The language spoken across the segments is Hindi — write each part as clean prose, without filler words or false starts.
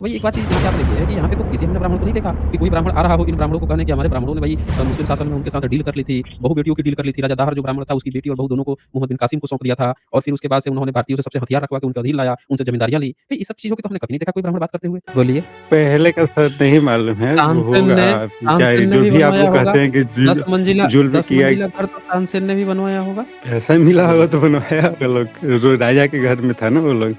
तो वही एक बात चीज़ यहाँ पे आप देखिए कि यहाँ पे तो किसी हमने ब्राह्मण को नहीं देखा कि कोई ब्राह्मण आ रहा हो इन ब्राह्मणों को कहने कि हमारे ब्राह्मणों ने भाई मुस्लिम शासन में उनके साथ डील कर ली थी, बहु बेटियों की डील कर ली थी। राजा दाहर जो ब्राह्मण था उसकी बेटी और बहू दोनों को मोहम्मद बिन कासिम को सौंप दिया था और फिर उसके बाद से उन्होंने भारतीयों से सबसे हथियार रखवा के उनके अधीन लाया, उनसे ज़मींदारियाँ ली। भई इस सब चीज़ों की तो हमने कभी नहीं देखा कोई ब्राह्मण बात करते हुए। बोलिए? पहले का सर नहीं मालूम है, वो तानसेन होगा ने क्या तानसेन ने जो भी भी आप बनवाया लोग होगा। कहते हैं कि 10 जुल्म किया, मंजिला घर तो तानसेन ने भी बनवाया होगा। पैसा मिला होगा बोलिए। तो बनवाया होगा लोग। राजा के घर में था ना वो लोग,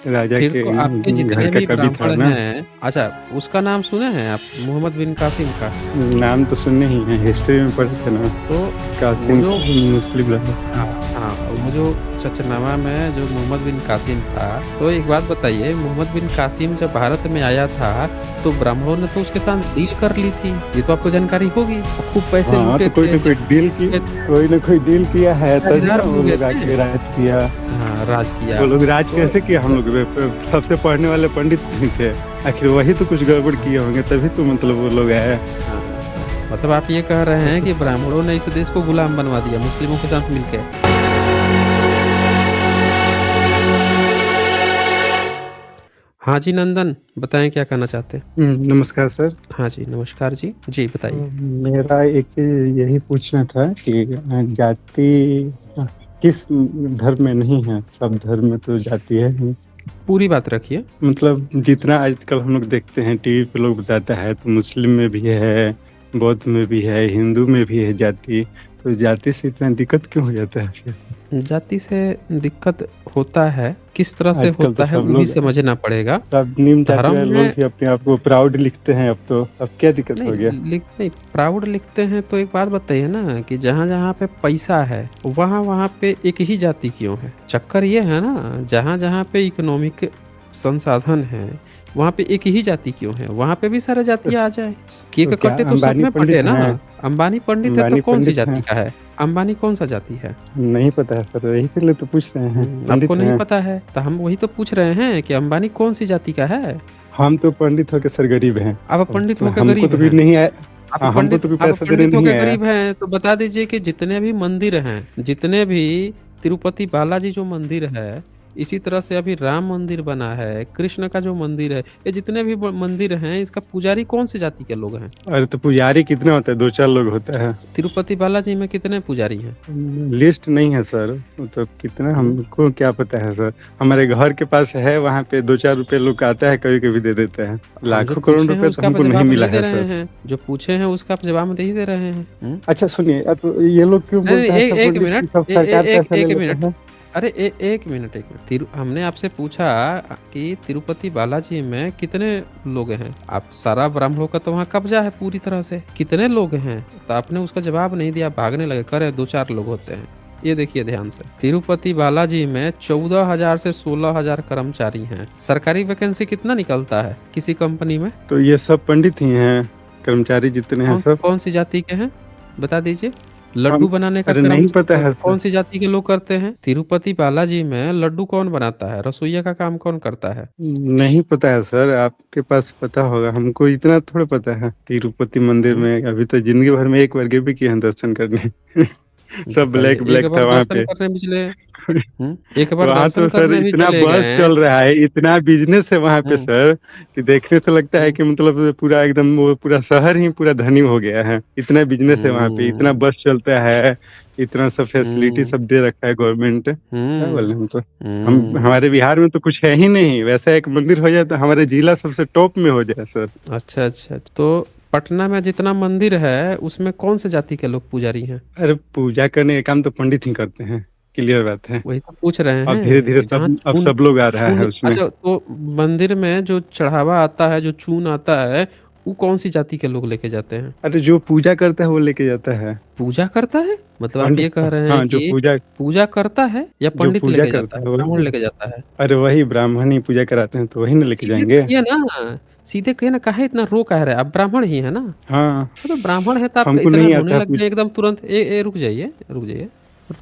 राजा फिर के तो आपके घर जितने का भी कवि था ब्राह्मण ना। हैं अच्छा, उसका नाम सुने हैं आप मोहम्मद बिन कासिम का? नाम तो सुने ही हैं, हिस्ट्री में पढ़े थे ना। तो वो कासिम जो मुस्लिम लगा। हाँ, हाँ, वो जो चचनामा में जो मोहम्मद बिन कासिम था, तो एक बात बताइए मोहम्मद बिन कासिम जब भारत में आया था, तो ब्राह्मणों ने तो उसके साथ डील कर ली थी। ये तो आपको जानकारी होगी। खूब पैसे हाँ, लूटे तो कोई थे, ना कोई डील की, लूटे थे, कोई ना कोई डील किया है तभी खरीदार ना बन वो गए लोग थे। आके राज किया। हाँ, राज किया। वो लोग राज तो कैसे किया हम लोग सबसे पढ़ने वाले पंडित नहीं थे। आखिर वही तो कुछ गड़बड़ किए होंगे तभी तो मतलब वो लोग आए। हाँ, मतलब आप ये कह रहे हैं कि ब्राह्मणों ने इस देश को गुलाम बनवा दिया मुस्लिमों के साथ मिलके। हाँ जी, नंदन बताएँ क्या कहना चाहते हैं? नमस्कार सर। हाँ जी, नमस्कार जी। जी, बताइए। मेरा एक चीज़ यही पूछना था कि जाति किस धर्म में नहीं है, सब धर्म में तो जाति है ही। पूरी बात रखिए। मतलब जितना आजकल हम लोग देखते हैं टीवी पे लोग बताता है तो मुस्लिम में भी है, बौद्ध में भी है, हिंदू में भी है जाति। तो जाति से इतना दिक्कत क्यों हो जाता है फिर? जाति से दिक्कत होता है, किस तरह से आजकल तो होता है सब वो भी लोग, समझना पड़ेगा। सब निम्न जाति धर्म वाले लोग में ही अपने आप को प्राउड लिखते हैं अब तो। अब क्या दिक्कत हो गया? नहीं प्राउड लिखते हैं तो एक बात बताइए ना कि जहाँ-जहाँ पे पैसा है, वहाँ-वहाँ पे एक ही जाति क्यों है? चक्कर ये है ना, जहाँ-जहाँ पे इकोनॉमिक संसाधन है, वहाँ पे एक ही जाति क्यों है? वहाँ पे भी सारे तो, जातियाँ आ जाए। केक तो क्या कटे तो सब अंबानी में बँटे पंडित ना। हैं? अंबानी पंडित है तो अंबानी कौन-सी पंडित जाति हैं? का है? अंबानी कौन-सा जाति है? नहीं पता है सर, इसीलिए तो पूछ रहे हैं। आपको पंडित नहीं हैं। पता है, तो हम वही तो पूछ रहे हैं कि अंबानी कौन-सी जाति का है? हम तो पंडित होके सर गरीब हैं। आप अब पंडित तो होके हमको गरीब तो भी हैं। नहीं आया। हाँ, हमको तो भी आप पैसा देने पंडित नहीं होके आया। गरीब हैं, तो बता दीजिए कि जितने भी मंदिर हैं, जितने भी तिरुपति बालाजी जो मंदिर है, इसी तरह से अभी राम मंदिर बना है, कृष्ण का जो मंदिर है, ये जितने भी मंदिर हैं, इसका पुजारी कौन-सी जाति के लोग हैं? अरे तो पुजारी कितना होता है? 2-4 लोग होता है। तिरुपति बालाजी में कितने पुजारी हैं? लिस्ट नहीं है सर, मतलब कितना हुँ। हमको क्या पता है सर। हमारे घर के पास है, वहाँ पे 2-4 रुपए लोग आता है, कभी-कभी दे देते हैं। हम जो लाखों करोड़ पूछे हैं रुपए तो उसका आप हमको नहीं जवाब मिला नहीं दे है रहे सर। हैं। जो पूछे हैं उसका आप जवाब नहीं दे रहे हैं। हुँ? अच्छा सुनिए, अब ये लोग क्यों नहीं, नहीं, बोलता है सब एक पंडित कि मिनट सब सरकार पैसा ले एक लेता मिनट। है? अरे एक मिनट, एक मिनट। हमने आपसे पूछा कि तिरुपति बालाजी में कितने लोग हैं? आप सारा ब्राह्मणों का तो वहाँ कब्ज़ा है पूरी तरह से। कितने लोग हैं? तो आपने उसका जवाब नहीं दिया, भागने लगे, कह रहे 2-4 लोग होते हैं। ये देखिए ध्यान से, तिरुपति बालाजी में 14,000 से 16,000 कर्मचारी हैं। सरकारी वैकेंसी कितना निकलता है किसी कंपनी में? तो ये सब पंडित ही हैं, कर्मचारी जितने हैं सब? कौन-सी जाति के हैं? बता दीजिए। लड्डू हम बनाने का अरे क्रम नहीं पता है सर। कौन-सी जाति के लोग करते हैं? तिरुपति बालाजी में लड्डू कौन बनाता है? रसोइया का काम कौन करता है? नहीं पता है सर, आपके पास पता होगा, हमको इतना थोड़ा पता है। तिरुपति मंदिर हुँ, में अभी तो जिंदगी भर में एक बार गए भी किए हैं दर्शन करने। सब बताइए ब्लैक एक ब्लैक था बार वहाँ दर्शन पे। करने भी चले एक बार वहाँ दर्शन तो सर करने भी इतना चले बस गए। चल रहा है, इतना बिजनेस है वहाँ पे हुँ, सर, कि देखने से लगता है हुँ, कि मतलब पूरा एकदम वो पूरा शहर ही पूरा धनी हो गया है। इतना बिजनेस है वहाँ पे, इतना हुँ, बस चलता है, इतना सब फैसिलिटी हुँ, सब दे रखा है गवर्नमेंट। क्या बोले हुँ, हम तो, हम हुँ। हमारे बिहार में तो कुछ है ही नहीं। वैसा एक मंदिर हो जाए तो हमारे जिला सबसे टॉप में हो जाए सर। अच्छा, अच्छा। तो पटना में जितना मंदिर है, उसमें कौन से जाति के लोग पुजारी हैं? अरे पूजा करने का काम तो पंडित ही करते हैं, क्लियर बात है। वही तो पूछ रहे अब धीरे-धीरे हैं, जहाँ अब चून सब लोग आ रहा है चून उसमें। अच्छा तो मंदिर में जो चढ़ावा आता है, जो चून आता है, वो कौन-सी जाति के लोग लेके जाते हैं? अरे जो पूजा करता है वो लेके जाता है। पूजा करता है? मतलब आप पंडित, ये कह रहे हैं हाँ, कि पूजा करता है या जो पंडित पूजा लेके जाता करता है, है वो, ब्राह्मण लेके जाता है? अरे वही ब्राह्मण ही पूजा कराते हैं तो वही ना लेके सीधे जाएँगे। कहिए ना, सीधे कहिए ना, काहे इतना रो काहे रहे हैं? आप ब्राह्मण ही हैं ना? हाँ, हाँ, तो ब्राह्मण है तो आप हमको इतना नहीं रोने आता है लग गए एकदम तुरंत। रुक जाइए, रुक जाइए।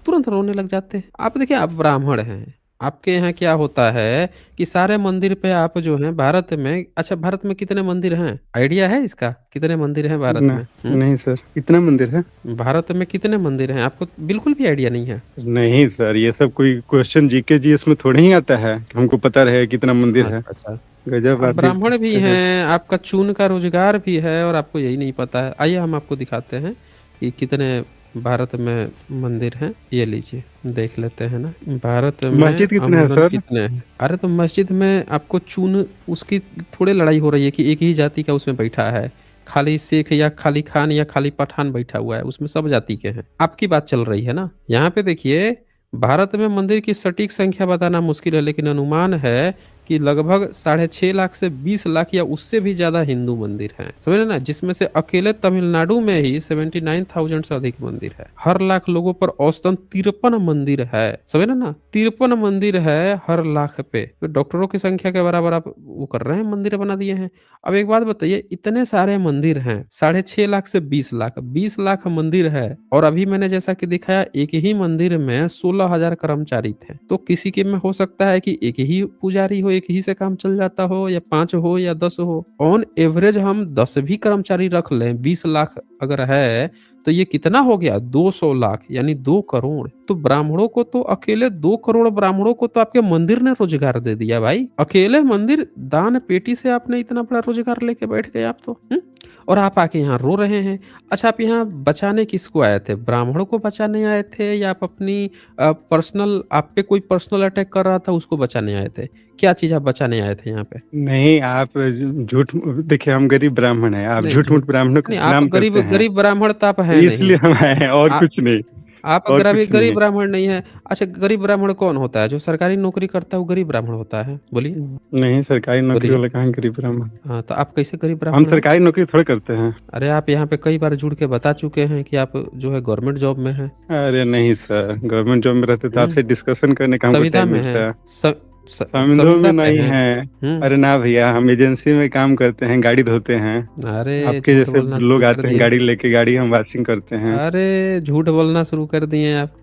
तुरंत रोने लग जाते हैं। आप देखिए आप ब्राह्मण हैं, आपके यहाँ क्या होता है कि सारे मंदिर पे आप जो हैं भारत में अच्छा भारत में कितने मंदिर हैं? आइडिया है इसका? कितने मंदिर हैं भारत ना, में? हुँ? नहीं सर, कितना मंदिर है? भारत में कितने मंदिर हैं? आपको बिल्कुल भी आइडिया नहीं है? नहीं सर, ये सब कोई क्वेश्चन जीके जीएस में थोड़े ही आता है कि हमको पता रहे कितना मंदिर है। अच्छा, अच्छा। गजब आप आप भी ब्राह्मण भी गजब। हैं, आपका चून का रोजगार भी है और आपको यही नहीं पता है। आइए हम आपको दिखाते हैं कि कितने भारत में मंदिर हैं। ये लीजिए, देख लेते हैं ना। भारत में मस्जिद कितने हैं अमूमन सर? कितने हैं? अरे तो मस्जिद में आपको चून उसकी थोड़े लड़ाई हो रही है कि एक ही जाति का उसमें बैठा है। खाली शेख या खाली खान या खाली पठान बैठा हुआ है, उसमें सब जाति के हैं। आपकी बात चल रही है ना। यहाँ पे देखिए, भारत में मंदिर की सटीक संख्या बताना मुश्किल है, लेकिन अनुमान है कि लगभग 6.5 लाख से 20 लाख या उससे भी ज्यादा हिंदू मंदिर हैं। समझ रहे ना, जिसमें से अकेले तमिलनाडु में ही 79,000 से अधिक मंदिर है। हर लाख लोगों पर औसतन 53 मंदिर है। समझ रहे ना, 53 मंदिर है हर लाख पे। तो डॉक्टरों की संख्या के बराबर आप वो कर रहे हैं, मंदिर बना दिए हैं। अब एक बात बताइए, इतने सारे मंदिर हैं, 6.5 लाख से 20 लाख, 20 लाख मंदिर है, और अभी मैंने जैसा कि दिखाया, एक ही मंदिर में 16,000 कर्मचारी थे। तो किसी के में हो सकता है कि एक ही पुजारी हो, एक ही से काम चल जाता हो, या 5 हो या 10 हो। ऑन एवरेज हम 10 भी कर्मचारी रख लें, 20 लाख अगर है, तो ये कितना हो गया? 200 लाख, यानी 2 करोड़। तो ब्राह्मणों को तो अकेले 2 करोड़ ब्राह्मणों को तो आपके मंदिर ने रोजगार दे दिया भाई। अकेले मंदिर दान पेटी से आपने इतना बड़ा रोजगार लेके बैठ गए आप तो। और आप आके यहाँ रो रहे हैं। अच्छा, आप यहाँ बचाने किसको आए थे? ब्राह्मणों को बचाने आए थे, या आप अपनी पर्सनल, आप पे कोई पर्सनल अटैक कर रहा था उसको बचाने आए थे? क्या चीज आप बचाने आए थे यहाँ पे? नहीं, आप झूठ, देखिए हम गरीब ब्राह्मण हैं, आप नहीं झूठ झूठ-मूठ ब्राह्मणों को नहीं, आप बदनाम गरीब करते हैं, गरीब ब्राह्मण तो आप हैं नहीं। इसलिए हम आए हैं और आ, कुछ नहीं, आप और गरीब कुछ गरीब नहीं। ब्राह्मण नहीं है। अच्छा, गरीब ब्राह्मण कौन होता है? जो सरकारी नौकरी करता है वो गरीब ब्राह्मण होता है? बोलिए, नहीं, सरकारी नौकरी बोलिए। वाला कहाँ गरीब ब्राह्मण? हाँ, तो आप कैसे गरीब हम ब्राह्मण हैं? सरकारी नौकरी थोड़ी करते हैं। अरे आप यहाँ पे कई बार जुड़ के बता चुके हैं कि आप जो है गवर्नमेंट जॉब में हैं। अरे नहीं सर, गवर्नमेंट जॉब में रहते तो हम्म, आपसे डिस्कशन करने का हमको संविदा टाइम में है। मिलता। संविदा में संविदा पे नहीं हैं। है। अरे ना भैया, हम एजेंसी में काम करते हैं, गाड़ी धोते हैं। अरे आपके झूठ जैसे बोलना लोग शुरू कर आते हैं दिए। गाड़ी लेके, गाड़ी हम वॉशिंग करते हैं। अरे झूठ बोलना शुरू कर दिए आप।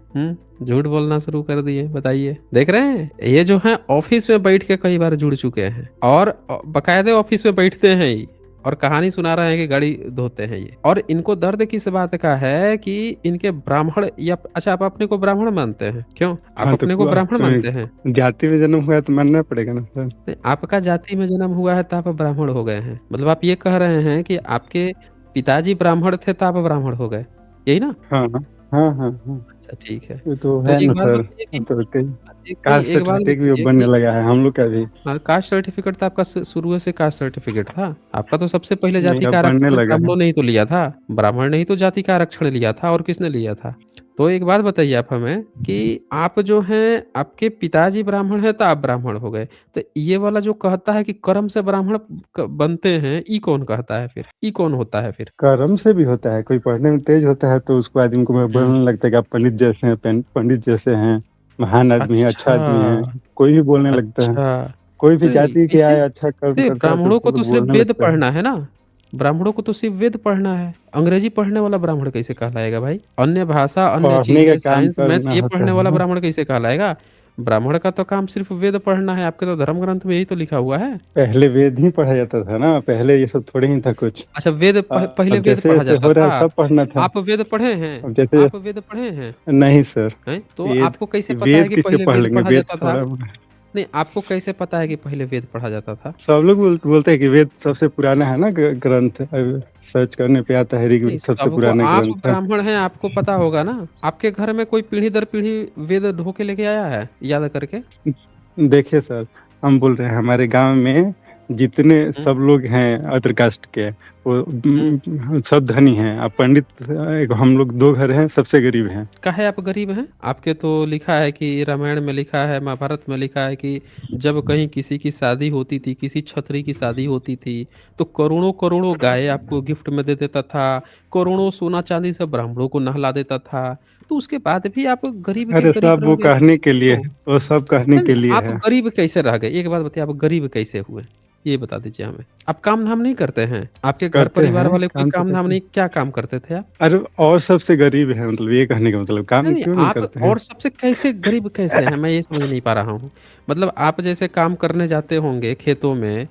झूठ बोलना शुरू कर दिए। बताइए, देख रहे हैं, ये जो है ऑफिस में बैठ के कई बार जुड़ चुके हैं, और बकायदे ऑफिस में बैठते हैं ही, और कहानी सुना रहे हैं कि गाड़ी धोते हैं ये। और इनको दर्द किस बात का है कि इनके ब्राह्मण, या अच्छा आप अपने को ब्राह्मण मानते हैं? क्यों आप हाँ, अपने को ब्राह्मण मानते हैं? जाति में जन्म हुआ है तो मानना पड़ेगा ना सर। नहीं, आपका जाति में जन्म हुआ है तो आप ब्राह्मण हो गए हैं? मतलब आप ये कह रहे हैं कि आपके पिताजी ब्राह्मण थे तो आप ब्राह्मण हो गए, यही ना? हाँ, हाँ, हाँ, हाँ। अच्छा ठीक है। ये तो तो है एक ना बात सर। बताइए कि तो कई नहीं, कास्ट एक बात सर्टिफिकेट भी अब बताइए बनने कि लगा है हम लोग का भी। कास्ट सर्टिफिकेट तो आपका शुरू से कास्ट सर्टिफिकेट था। आपका तो सबसे पहले नहीं, जाति अब का बनने आरक्षण लगा है। ब्राह्मणों ने ही तो लिया था। ब्राह्मण ने ही तो जाति का आरक्षण लिया था, और किसने लिया था? तो एक बात बताइए आप हमें कि आप जो हैं, आपके पिताजी ब्राह्मण हैं तो आप ब्राह्मण हो गए। तो ये वाला जो कहता है कि कर्म से ब्राह्मण बनते हैं, ई कौन कहता है फिर? ई कौन होता है फिर? कर्म से भी होता है, कोई पढ़ने में तेज होता है तो उसको आदमी को हम्म, बोलने लगता है कि आप पंडित जैसे हैं, पंडित जैसे हैं, महान आदमी है, अच्छा अच्छा, आदमी है, कोई भी बोलने लगता है। अच्छा। कोई भी नहीं, जाति के इसे आए, अच्छा कर्म करता है तो ब्राह्मणों उसको को तो तो सिर्फ बोलने वेद लगता है। पढ़ना है ना। ब्राह्मणों को तो सिर्फ वेद पढ़ना है। अंग्रेजी पढ़ने वाला ब्राह्मण कैसे कहलाएगा भाई? अन्य भाषा, अन्य पढ़ने का चीजें, काम साइंस, मैथ करना ये होता पढ़ने है वाला ना। ब्राह्मण कैसे कहलाएगा? ब्राह्मण का तो काम सिर्फ वेद पढ़ना है। आपके तो धर्म ग्रंथ में यही तो लिखा हुआ है। पहले वेद ही पढ़ा जाता था ना, पहले ये सब थोड़े ही था कुछ। अच्छा, वेद पहले अब वेद जैसे पढ़ा जैसे जाता हो रहा है था। सब पढ़ना था। आप वेद पढ़े हैं? अब जैसे, आप वेद पढ़े हैं? नहीं सर। हैं? तो वेद, आपको कैसे पता है वेद कि किससे पहले पढ़ वेद लेंगे, पढ़ा वेद जाता था? थोड़ा। नहीं, आपको कैसे पता है कि पहले वेद पढ़ा जाता था? सब लोग बोलते हैं कि वेद सबसे पुराना है ना ग्रंथ। अब सर्च करने पे आता है नहीं, ऋग्वेद सबसे सबको, पुराना आप ग्रंथ है। ब्राह्मण हैं, आपको पता होगा ना। आपके घर में कोई पीढ़ी दर पीढ़ी वेद ढो के लेके आया है याद करके? देखिए सर, हम बोल रहे हैं हमारे गांव में जितने हम्म, सब लोग हैं अदर कास्ट के, वो हम्म। सब धनी हैं। अब पंडित, एक हम लोग दो घर हैं, सबसे गरीब हैं। काहे आप गरीब हैं? आपके तो लिखा है कि रामायण में लिखा है, महाभारत में लिखा है कि जब कहीं किसी की शादी होती थी, किसी क्षत्रिय की शादी होती थी, तो करोड़ों करोड़ों गाय आपको गिफ्ट में दे देता था, करोड़ों सोना चांदी से ब्राह्मणों को नहला देता था। तो उसके बाद भी आप गरीब के अरे गरीब सब रह वो गए। कहने के लिए, क्यों? वो सब कहने नहीं, के लिए आप है। गरीब कैसे रह गए? एक बात बताइए, आप गरीब कैसे हुए? ये बता दीजिए हमें। आप काम-धाम नहीं करते हैं? आपके घर करते परिवार हैं, वाले कोई काम तो काम-धाम करते हैं। नहीं, क्या काम करते थे आप? अरे! और सबसे गरीब है मतलब ये कहने का मतलब, नहीं, काम नहीं, क्यों नहीं आप करते हैं? और सबसे कैसे गरीब कैसे हैं? मैं ये समझ नहीं पा रहा हूँ। मतलब आप जैसे काम करने जाते होंगे खेतों में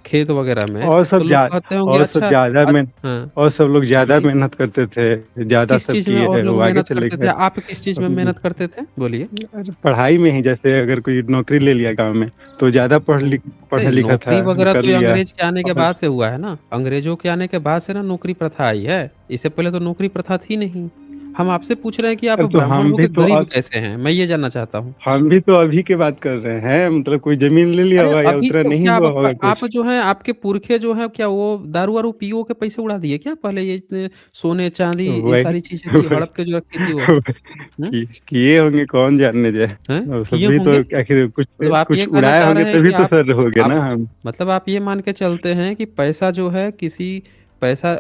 खेत वगैरह में, और तो सब लोग जा कहते होंगे और सब अच्छा ज़्यादा में हाँ, और सब लोग ज़्यादा बोलिए। मेहनत करते थे, ज़्यादा किस सब चीज़ में किए और हैं, लोग वो आगे मेहनत चले करते थे? गए। आप किस चीज़ में अब मेहनत करते थे? बोलिए। अरे पढ़ाई में ही जैसे अगर कोई नौकरी ले लिया गाँव में, तो ज़्यादा नहीं, पढ़ा-लिखा नौकरी था, वगैरह कर तो ये लिया अंग्रेज के आने के और बाद से हुआ है ना। अंग्रेजों के आने के बाद से ना नौकरी प्रथा आई है। इससे पहले तो नौकरी प्रथा थी नहीं। हम आपसे पूछ रहे हैं कि आप अरे तो ब्राह्मण हम हो भी के तो गरीब कैसे हैं? मैं ये जानना चाहता हूँ। हम भी तो अभी की बात कर रहे हैं, मतलब कोई ज़मीन ले लिया अरे होगा या अभी उतना तो नहीं क्या हुआ होगा आप कुछ। जो हैं आपके पुरखे जो हैं क्या वो दारू-वारू पी-ओ के पैसे उड़ा दिए क्या? पहले ये इतने सोने, चाँदी ये वही सारी चीज़ें थी वही हड़प के जो रखी थी वो? हुँ? किए होंगे कौन जानने जाए। हैं? और किए सब भी तो होंगे? आखिर कुछ मतलब आप ये कुछ कहना उड़ाए चाह होंगे रहे हैं तभी कि तो सर होगे आप ना हम। मतलब आप ये मान के चलते हैं कि पैसा जो है किसी पैसा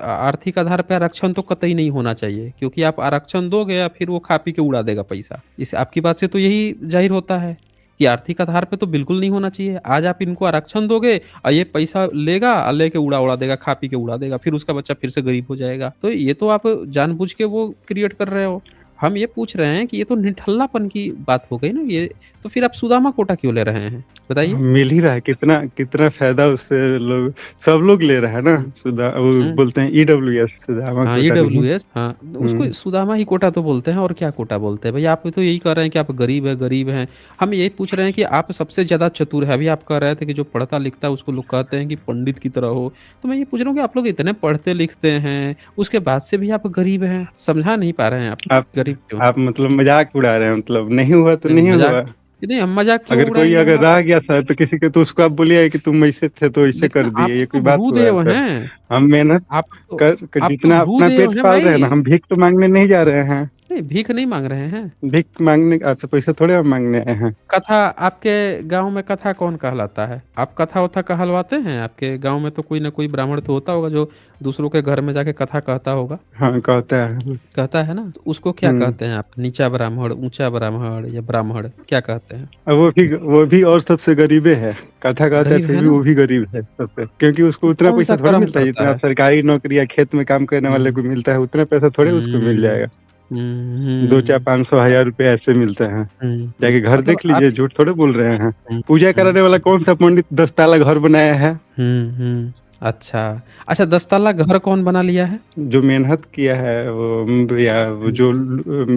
आर्थिक आधार पे आरक्षण तो कतई नहीं होना चाहिए क्योंकि आप आरक्षण दोगे या फिर वो खा पी के उड़ा देगा पैसा। इस आपकी बात से तो यही ज़ाहिर होता है कि आर्थिक आधार पे तो बिल्कुल नहीं होना चाहिए। आज आप इनको आरक्षण दोगे और ये पैसा लेगा और लेके उड़ा-उड़ा देगा, खा पी के उड़ा देगा, फिर उसका बच्चा फिर से गरीब हो जाएगा। तो ये तो आप जानबूझ के वो क्रिएट कर रहे हो। हम ये पूछ रहे हैं कि ये तो निठल्लापन की बात हो गई ना ये, तो फिर आप सुदामा कोटा क्यों ले रहे हैं? बताइए? मिल ही रहा है, कितना कितना फ़ायदा उससे लोग सब लोग ले रहा है ना। हुँ, वो हुँ। बोलते हैं ईडब्ल्यूएस, सुदामा हाँ, कोटा नहीं। ईडब्ल्यूएस हाँ, उसको हुँ। सुदामा ही कोटा तो बोलते हैं और क्या कोटा बोलते हैं? भई आप तो यही कह रहे हैं कि आप गरीब हैं। हम यही पूछ रहे हैं कि आप सबसे ज़्यादा चतुर हैं। अभी आप कह रहे थे कि जो पढ़ता-लिखता है उसको लोग कहते हैं कि पंडित की तरह हो। तो मैं ये पूछ रहा हूँ कि आप लोग इतने पढ़ते-लिखते हैं, उसके बाद से भी आप गरीब हैं। समझा नहीं पा रहे हैं आप, आप गरीब क्यों हैं? आप मतलब मज़ाक उड़ा रहे हैं, मतलब नहीं हुआ तो नहीं नहीं मज़ाक हुआ। नहीं हम मज़ाक क्यों अगर कोई उड़ाएँगे अगर हम रह गया सर तो किसी के तो उसको आप बोलिए कि तुम ऐसे थे तो ऐसे लेकिन कर दिए, आप ये तो कोई बात हुआ है भूदेव सर? हैं। हम मेहनत आप तो जितना अपना भूदेव पेट हैं पाल रहे हैं ना, भाई। हम भीख तो माँगने नहीं जा रहे हैं। नहीं, भीख नहीं माँग रहे हैं। भीख माँगने आपसे पैसा थोड़े हम माँगने आए हैं। कथा आपके गाँव में कथा कौन कहलाता है? आप कथा-वथा कहलवाते हैं? आपके गाँव में तो कोई न कोई ब्राह्मण तो होता होगा जो दूसरों के घर में जाके कथा कहता होगा? हाँ, कहता है। कहता है ना? तो उसको क्या हुँ। कहते हैं आप? नीचा ब्राह्मण, ऊँचा ब्राह्मण या ब्राह्मण क्या कहते हैं? वो भी और सबसे गरीबे है। कथा कहता है गरीब फिर है भी ना? वो भी गरीब है सबसे। क्योंकि उसको तो उतना कौन-सा पैसा थोड़ी कर्म मिलता है करता जितना है? सरकारी नौकरी या खेत में काम करने वाले हुँ। को मिलता है, उतना पैसा थोड़े उसको मिल हुँ। जाएगा। हुँ, 2 4 हुँ। 500 हज़ार रुपए ऐसे मिलते हैं। हुँ। जाके घर मतलब देख आप लीजिए, झूठ थोड़े बोल रहे हैं। हुँ, पूजा हुँ। कराने वाला कौन-सा पंडित 10 ताला घर बनाया है? हुँ, हुँ। अच्छा। अच्छा 10 तल्ला घर कौन बना लिया है? जो मेहनत किया है वो या वो हुँ, जो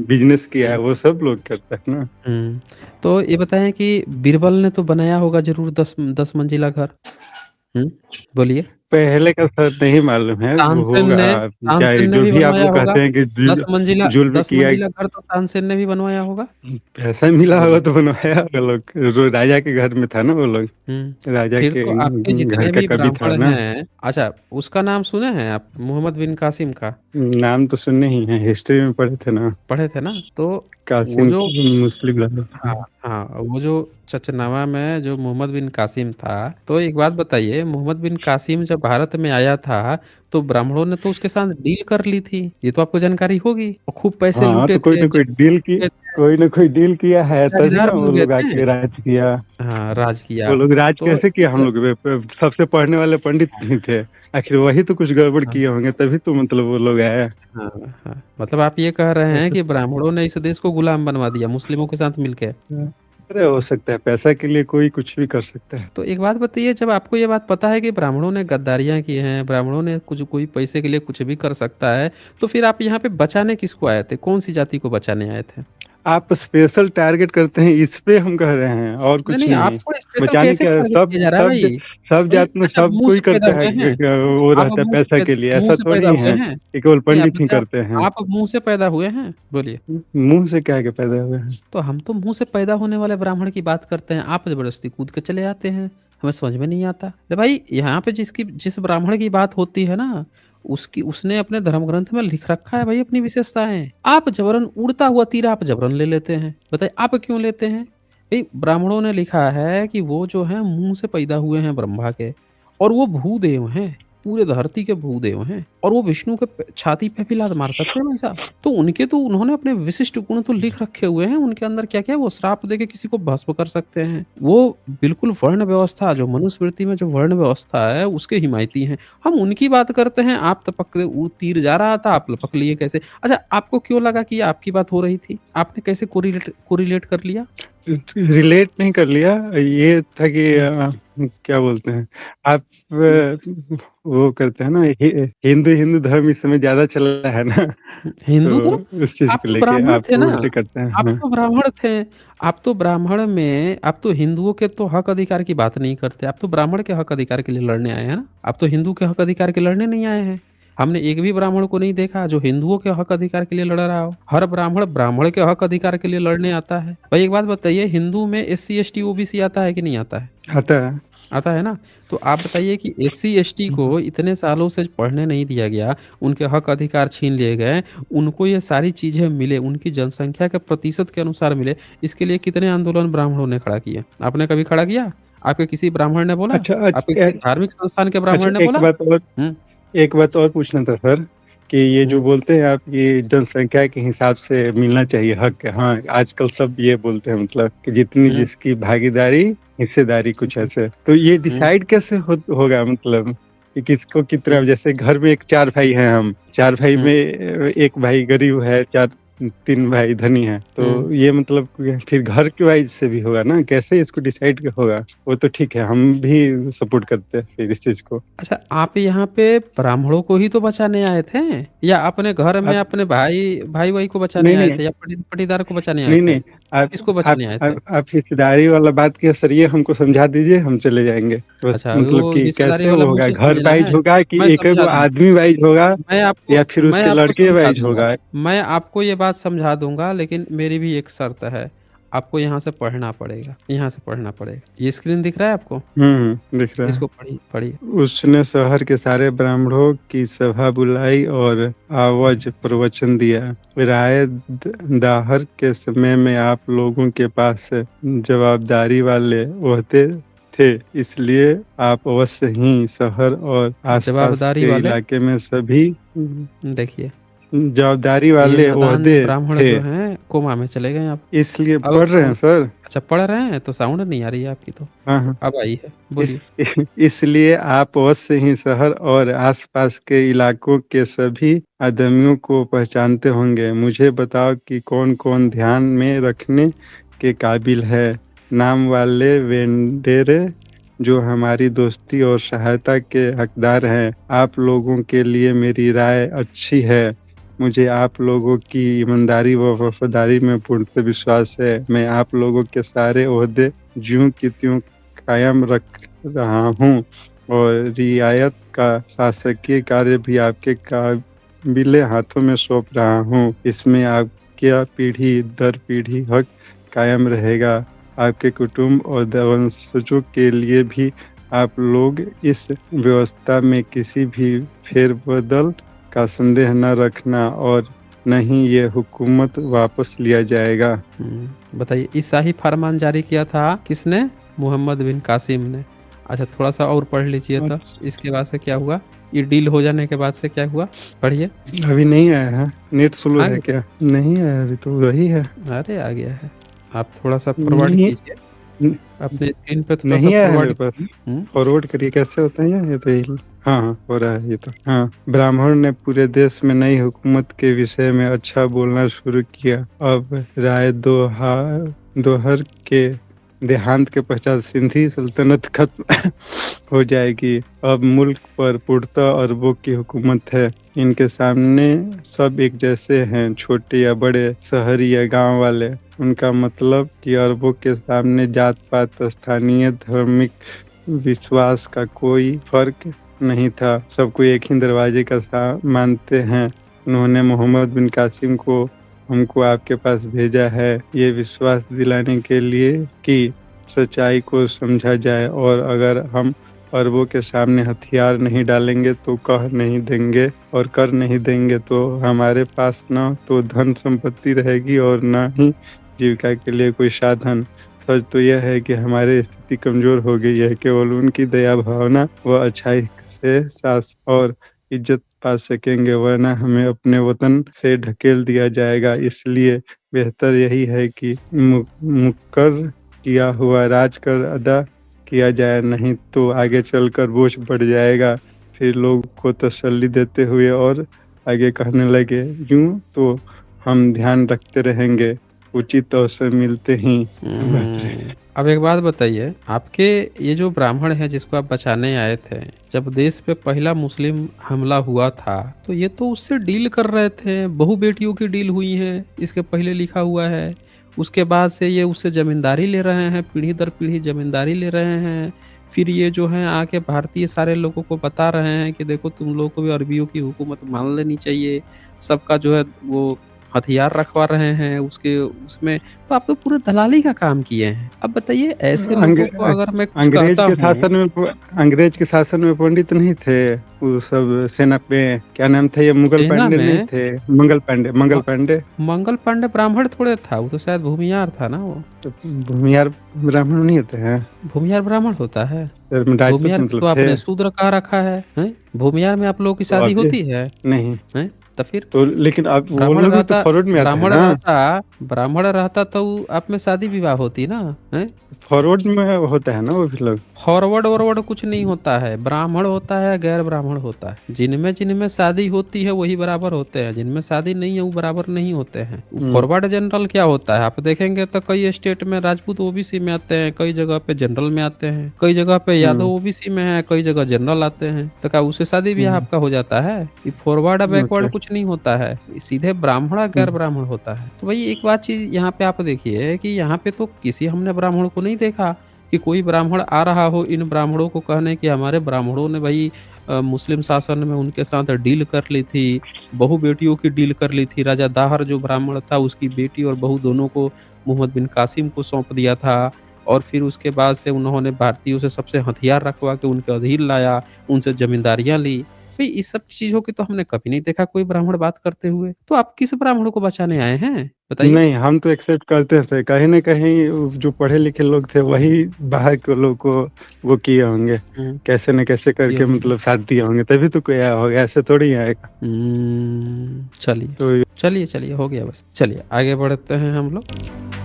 बिज़नेस किया है हुँ। वो सब लोग करते हैं ना। हुँ। तो ये बताएँ कि बीरबल ने तो बनाया होगा ज़रूर 10 मंजिला घर? हुँ, बोलिए? पहले का सर नहीं मालूम है, वो तानसेन होगा ने क्या तानसेन ने जो भी भी आप बनवाया लोग होगा। कहते हैं कि 10 जुल्म किया मंजिला घर तो तानसेन ने भी बनवाया होगा? पैसा मिला होगा बोलिए। तो बनवाया होगा लोग। जो राजा के घर में था ना वो लोग, हुँ। राजा फिर के तो आपके घर जितने का भी कवि था ब्राह्मण ना। हैं अच्छा उसका नाम सुने हैं आप? मोहम्मद बिन कासिम का? नाम तो सुने ही हैं, हिस्ट्री में पढ़े थे ना। पढ़े थे ना? तो वो कासिम जो मुस्लिम लगा हाँ, था। हाँ, वो जो चचनामा में जो मोहम्मद बिन कासिम था, तो एक बात बताइए मोहम्मद बिन कासिम जब भारत में आया था, तो ब्राह्मणों ने तो उसके साथ डील कर ली थी। ये तो आपको जानकारी होगी और खूब पैसे हाँ, लूटे तो थे, कोई न कोई डील किया है तभी जागीरदार ना वो बन गए लोग थे। आके राज किया। हाँ, राज वो किया। लोग राज तो कैसे किया हम एक लोग पे? सबसे पढ़ने वाले पंडित नहीं थे। आखिर वही तो कुछ गड़बड़ हाँ, किए होंगे तभी तो मतलब वो लोग आए। हाँ, हाँ। मतलब आप ये कह रहे हैं ऐसा कि ब्राह्मणों ने इस देश को गुलाम बनवा दिया मुस्लिमों के साथ मिलके। अरे हो सकता है, पैसा के लिए कोई कुछ भी कर सकता है। तो एक बात बताइए जब आपको ये बात पता है कि ब्राह्मणों ने गद्दारियाँ की हैं, ब्राह्मणों ने कुछ कोई पैसे के लिए कुछ भी कर सकता है, तो फिर आप यहाँ पे बचाने किसको आए थे? कौन-सी जाति को बचाने आए थे? आप स्पेशल टारगेट करते हैं, इस पे हम कह रहे हैं और नहीं, कुछ नहीं नहीं। आपको स्पेशल बचाने कैसे क्या टारगेट सब किया जा रहा है सब ज भाई? सब भाई जात में अच्छा सब मुँह कोई से पैदा करता है हुए हैं? वो आप रहता है पैसा के लिए, मुँह ऐसा से पैदा थोड़ी हुए है हैं? कि केवल नहीं आप पंडित ही बताइए करते हैं। आप मुँह से पैदा हुए हैं? बोलिए। मुँह से क्या के पैदा हुए हैं। तो हम तो मुँह से पैदा होने वाले ब्राह्मण की बात करते हैं, आप ज़बरदस्ती कूद के चले आते हैं, हमें समझ में नहीं आता। अरे भाई यहाँ पे जिस ब्राह्मण की बात होती है ना, उसकी उसने अपने धर्म ग्रंथ में लिख रखा है भाई अपनी विशेषताएँ। आप जबरन उड़ता हुआ तीर आप जबरन ले लेते हैं। बताइए आप क्यों लेते हैं? भई ब्राह्मणों ने लिखा है कि वो जो है मुँह से पैदा हुए हैं ब्रह्मा के और वो भूदेव हैं। पूरे धरती के भूदेव हैं और वो विष्णु के छाती पे भी लात मार सकते हैं भाई साहब। तो उनके तो उन्होंने अपने विशिष्ट गुण तो लिख रखे हुए हैं, उनके अंदर क्या-क्या वो श्राप देके किसी को भस्म कर सकते हैं। वो बिल्कुल वर्ण व्यवस्था जो मनुस्मृति में जो वर्ण व्यवस्था है उसके हिमायती हैं। हम उनकी बात करते हैं, आप तो पकड़े वो तीर जा रहा था, आप लपक लिए कैसे? अच्छा, आपको क्यों लगा कि ये आपकी बात हो रही थी? आपने कैसे कोरिलेट कर लिया? रिलेट नहीं कर लिया, ये था कि हुँ, क्या बोलते हैं, आप वो करते हैं ना, हिंदू हिंदू धर्म इस समय ज़्यादा चल रहा है ना, हिंदू धर्म? तो उस चीज़ आप को तो लेके ब्राह्मण आप थे ना? उल्टे करते हैं। आप हाँ। तो ब्राह्मण थे। आप तो ब्राह्मण में आप तो हिंदुओं के तो हक अधिकार की बात नहीं करते। आप तो ब्राह्मण के हक अधिकार के लिए लड़ने आए हैं ना? आप तो हिंदू के हक अधिकार के लड़ने नहीं आए हैं। हमने एक भी ब्राह्मण को नहीं देखा जो हिंदुओं के हक अधिकार के लिए लड़ रहा हो। हर ब्राह्मण ब्राह्मण के हक अधिकार के लिए लड़ने आता है। भाई एक बात बताइए, हिंदू में एससी, एसटी, ओबीसी आता है कि नहीं आता है? आता है। आता है ना? तो आप बताइए कि एससी, एसटी को इतने सालों से पढ़ने नहीं दिया गया, उनके हक अधिकार छीन लिए गए, उनको ये सारी चीज़ें मिले, उनकी जनसंख्या के प्रतिशत के अनुसार मिले, इसके लिए कितने आंदोलन ब्राह्मणों ने खड़ा किए? आपने कभी खड़ा किया? आपके किसी ब्राह्मण ने बोला? अच्छा, आपके किसी धार्मिक संस्थान के अच्छा, ब्राह्मण ने बोला? हुँ, एक बात और पूछना था सर, कि ये जो हुँ, बोलते हैं आप, ये जनसंख्या के हिसाब से मिलना चाहिए हक, हाँ, आजकल सब ये बोलते हैं, मतलब कि जितनी हुँ, जिसकी भागीदारी, हिस्सेदारी, कुछ हुँ, ऐसे। तो ये हुँ, डिसाइड कैसे होगा, मतलब कि किसको कितना, हुँ, जैसे घर में 4 भाई हैं हम, 4 भाई हुँ, में 1 भाई गरीब है, 3 भाई धनी हैं, हुँ। तो ये मतलब कि फिर घर के वाइज़ से भी होगा ना, कैसे इसको डिसाइड होगा? वो तो ठीक है, हम भी सपोर्ट करते हैं फिर इस चीज़ को। अच्छा, आप यहाँ पे ब्राह्मणों को ही तो बचाने आए थे? या अपने घर में आप अपने भाई-वाई को बचाने नहीं, आए नहीं। थे या पटीदार को बचाने आए नहीं, थे? नहीं। आप किसको आप बचाने आए थे? आप हिस्सेदारी वाला बात किया सर, ये हमको समझा दीजिए, हम चले जाएँगे। बस अच्छा, मतलब वो कि हिस्सेदारी कैसे वाला वो होगा, मुझसे घर समझना वाइज़ है। होगा कि मैं एक-एक समझा वो दूँगा। आदमी वाइज़ होगा, या फिर मैं उसके आपको लड़के समझा वाइज़ दूँगा। होगा? मैं आपको ये बात समझा दूँगा, लेकिन मेरी भी एक शर्त है। आपको यहाँ से पढ़ना पड़ेगा, यहाँ से पढ़ना पड़ेगा। ये स्क्रीन दिख रहा है आपको? दिख रहा है। इसको पढ़िए पढ़िए। उसने शहर के सारे ब्राह्मणों की सभा बुलाई और आवाज़ प्रवचन दिया। राय दाहर के समय में आप लोगों के पास जवाबदारी वाले ओहदे थे, इसलिए आप अवश्य ही शहर और आसपास जवाबदारी के वाले इलाके में सभी देखिए, जवाबदारी ये वाले नादान ओहदे ब्राह्मण थे, जो हैं, कोमा में चले गए आप। इसलिए अब पढ़ रहे हैं सर। अच्छा पढ़ रहे हैं, तो साउंड नहीं आ रही है आपकी तो। हाँ, हाँ। अब आई है, इस बोलिए। इसलिए आप अवश्य ही शहर और आसपास के इलाकों के सभी आदमियों को पहचानते होंगे। मुझे बताओ कि कौन-कौन ध्यान में रखने के काबिल है। नाम वाले वेंडेरे जो हमारी दोस्ती और सहायता के हकदार हैं। आप लोगों के लिए मेरी राय अच्छी है। मुझे आप लोगों की ईमानदारी व वफ़ादारी में पूर्णतः विश्वास है। मैं आप लोगों के सारे ओहदे ज्यों की त्यों कायम रख रहा हूँ और रियायत का शासकीय कार्य भी आपके काबिले हाथों में सौंप रहा हूँ। इसमें आपका पीढ़ी दर पीढ़ी हक कायम रहेगा। आपके कुटुंब और वंशजों के लिए भी आप लोग इस व्यवस्था में किसी भी फेरबदल का संदेह न रखना, और नहीं ये हुकूमत वापस लिया जाएगा। बताइए, ये शाही फरमान जारी किया था किसने? मोहम्मद बिन कासिम ने। अच्छा थोड़ा-सा और पढ़ लीजिए तो, इसके बाद से क्या हुआ? ये डील हो जाने के बाद से क्या हुआ? पढ़िए। अभी नहीं आया है, नेट स्लो आ है गया? क्या? नहीं आया अभी, तो वही है। अरे आ गया है। आप थोड़ा-सा फॉरवर्ड नहीं, कीजिए। अपने स्क्रीन पे थोड़ा-सा नहीं आया है फॉरवर्ड मेरे पास। कीजिए। हुँ। फॉरवर्ड करिए, कैसे होता है ये तो यही। हाँ, हाँ, हो रहा है ये तो। हाँ, ब्राह्मण ने पूरे देश में नई हुकूमत के विषय में अच्छा बोलना शुरू किया। अब राय दोहर के देहांत के पश्चात सिंधी सल्तनत खत्म हो जाएगी। अब मुल्क पर पूर्णतः अरबों की हुकूमत है। इनके सामने सब एक जैसे हैं, छोटे या बड़े, शहरी या गाँव वाले। उनका मतलब कि अरबों के सामने जात-पात, स्थानीय धार्मिक विश्वास का कोई फ़र्क नहीं था। सबको एक ही दरवाजे का मानते हैं। उन्होंने मोहम्मद बिन कासिम को हमको आपके पास भेजा है, ये विश्वास दिलाने के लिए कि सच्चाई को समझा जाए, और अगर हम अरबों के सामने हथियार नहीं डालेंगे तो कह नहीं देंगे, और कर नहीं देंगे तो हमारे पास न तो धन संपत्ति रहेगी और न ही जीविका के लिए कोई साधन। सच तो यह है कि हमारी स्थिति कमज़ोर हो गई है, केवल उनकी दया भावना व अच्छाई से सास और इज्जत पा सकेंगे, वरना हमें अपने वतन से ढकेल दिया जाएगा। इसलिए बेहतर यही है कि मुकर किया हुआ राज कर अदा किया जाए, नहीं तो आगे चलकर बोझ बढ़ जाएगा। फिर लोग को तसल्ली देते हुए और आगे कहने लगे, यूं तो हम ध्यान रखते रहेंगे, उचित अवसर मिलते ही बात रहे। अब एक बात बताइए, आपके ये जो ब्राह्मण है जिसको आप बचाने आए थे, जब देश पे पहला मुस्लिम हमला हुआ था, तो ये तो उससे डील कर रहे थे, बहु बेटियों की डील हुई है, इसके पहले लिखा हुआ है। उसके बाद से ये उससे ज़मींदारी ले रहे हैं, पीढ़ी दर पीढ़ी ज़मींदारी ले रहे हैं। फिर ये जो है आके भारतीय सारे लोगों को बता रहे हैं कि देखो तुम लोगों को भी अरबियों की हुकूमत मान लेनी चाहिए। सबका जो है वो हथियार रखवा रहे हैं उसके उसमें, तो आप तो पूरे दलाली का काम किए हैं। अब बताइए ऐसे अंग लोगों को अगर मैं कुछ अंग्रेज कहता के हूँ। शासन में अंग्रेज के शासन में पंडित नहीं थे, वो सब सेना पे क्या नाम था, ये मुगल सेना पांडे नहीं में थे, मंगल म पांडे। मंगल पांडे ब्राह्मण थोड़े था, वो तो शायद भूमियार था ना वो। तो भूमिहार ब्राह्मण नहीं होते हैं, भूमियार ब्राह्मण होता है? राजपूत भूमियार में मतलब तो थे। आपने शूद्र कहा रखा है, हैं? भूमियार में आप लोगों की तो शादी अभी होती है? नहीं, हैं? तो फिर? तो लेकिन अब वो ब्राह्मण लोग भी तो रहता फॉरवर्ड में आते हैं ब्राह्मण ना। रहता ब्राह्मण रहता तो आप में शादी विवाह होती ना, हैं? फॉरवर्ड में होता है ना वो भी लोग। फॉरवर्ड वॉरवर्ड कुछ नहीं होता है, ब्राह्मण होता है, गैर ब्राह्मण होता है। जिनमें जिनमें शादी होती है वही बराबर होते हैं, जिनमें शादी नहीं है वो बराबर नहीं होते हैं। फॉरवर्ड जनरल क्या होता है आप देखेंगे तो कई स्टेट में राजपूत ओबीसी में आते हैं, कई जगह पे जनरल में आते हैं, कई जगह पे यादव ओबीसी में है, कई जगह जनरल आते हैं। तो क्या उससे शादी ब्याह आपका हो जाता है? ये फॉरवर्ड और बैकवर्ड ओके। कुछ नहीं होता है, ये सीधे ब्राह्मण और गैर ब्राह्मण होता है। तो भाई एक बात चीज यहाँ पे आप देखिए कि यहाँ पे तो किसी हमने ब्राह्मण को नहीं देखा कि कोई ब्राह्मण आ रहा हो इन ब्राह्मणों को कहने कि हमारे ब्राह्मणों ने भाई मुस्लिम शासन में उनके साथ डील कर ली थी, बहु बेटियों की डील कर ली थी। राजा दाहर जो ब्राह्मण था उसकी बेटी और बहू दोनों को मोहम्मद बिन कासिम को सौंप दिया था और फिर उसके बाद से उन्होंने भारतीयों से सबसे हथियार रखवा के उनके अधीन लाया, उनसे जमींदारियाँ ली। भाई इस सब चीज़ों की तो हमने कभी नहीं देखा कोई ब्राह्मण बात करते हुए। तो आप किस ब्राह्मण को बचाने आए हैं? बताइए? नहीं, हम तो एक्सेप्ट करते थे, कहीं न कहीं जो पढ़े लिखे लोग थे वही बाहर के लोग को वो किए होंगे, हुँ, कैसे न कैसे ये करके होंगे। मतलब साथ दिए होंगे, तभी तो कोई आया होगा, ऐसे थोड़ी आएगा। चलिए। तो चलिए, चलिए हो गया बस। चलिए आगे बढ़ते हैं हम लोग।